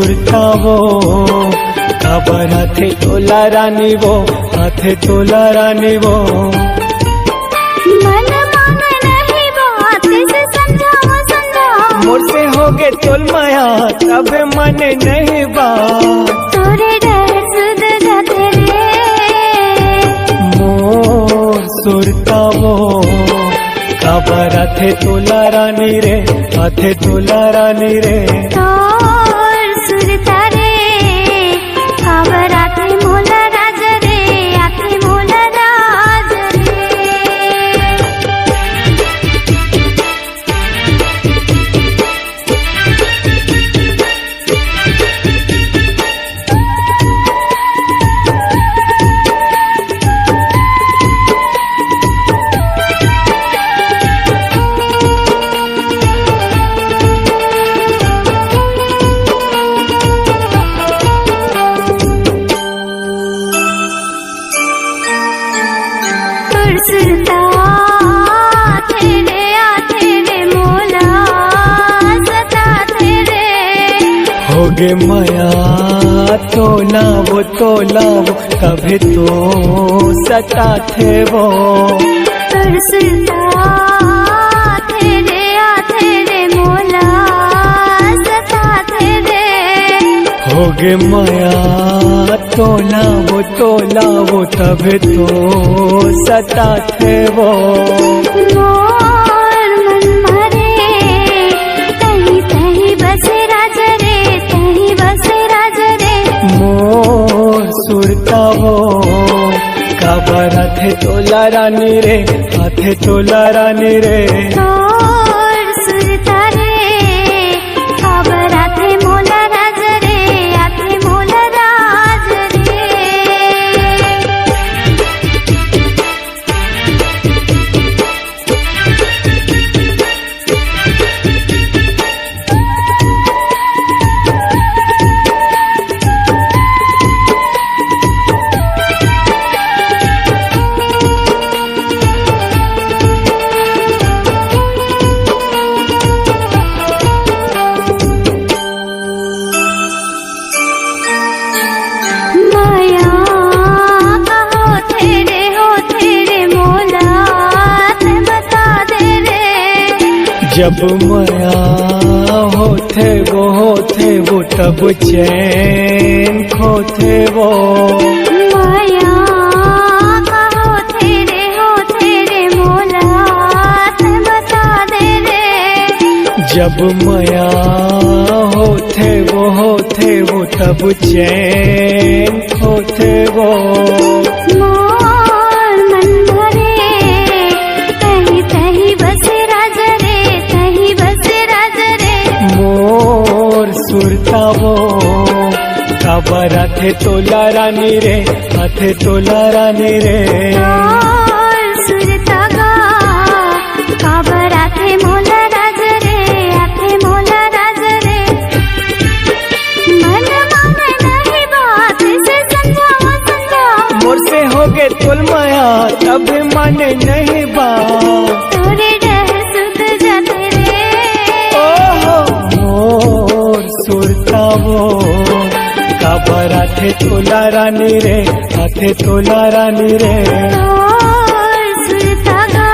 सुरतावो काबर आथे तोला रानी वो, आथे तोला रानी वो। मन माने नहीं बात से समझाओ समझाओ, मोर से होगे तोल माया तब माने नहीं बात। तोरे डर सुध जाते रे मोर सुरतावो काबर आथे तोला रानी रे, आथे तोला रानी रे। तोर सुरता रे काबर आथे मोला राज रे, आथे मोला राज रे। सुरता आथे रे मोला सताथे रे। होगे माया तोला वो कभी तो सताथे वो। सुरता आथे रे मोला सताथे रे। होगे माया तोला वो तभी तो सताथे वो। मोर मन मरे तही तही बसे राज रे, तही बसे राज रे। मोर सुरतावो काबर आथे तोला रानी रे, आथे तोला रानी रे। तोर सुरता रे काबर आथे मोला राज रे, आथे मोला राज रे। माया का होथे रे मोला ते बता दे रे। जब माया होथे वो तब चैन खोथे वो। माया का होथे रे मोला ते बता दे रे। जब माया होथे वो तब चैन खोथे वो। मोर मन भरे तही तही बसे राज रे, तही बसे राज रे। मोर सुरतावो काबर आथे तोला रानी रे, आथे तोला रानी रे। तोर सुरता गा काबर आथे मोला राज रे, आथे मोला राज रे। मन माने नहीं बात से समझाओ समझाओ, मोर से होगे तोल माया तब माने नहीं बात। तोरे डर सुध जाते रे ओहो मोर सुरतावो काबर आथे तोला रानी रे, आथे तोला रानी रे। तोर सुरता गा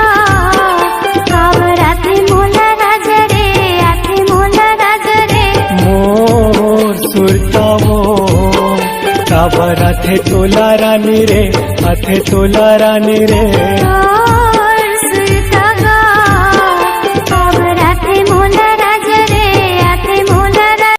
काबर आथे मोला राज रे, आथे मोला राज रे। मोर सुरतावो काबर आथे तोला रानी रे, आथे तोला रानी रे।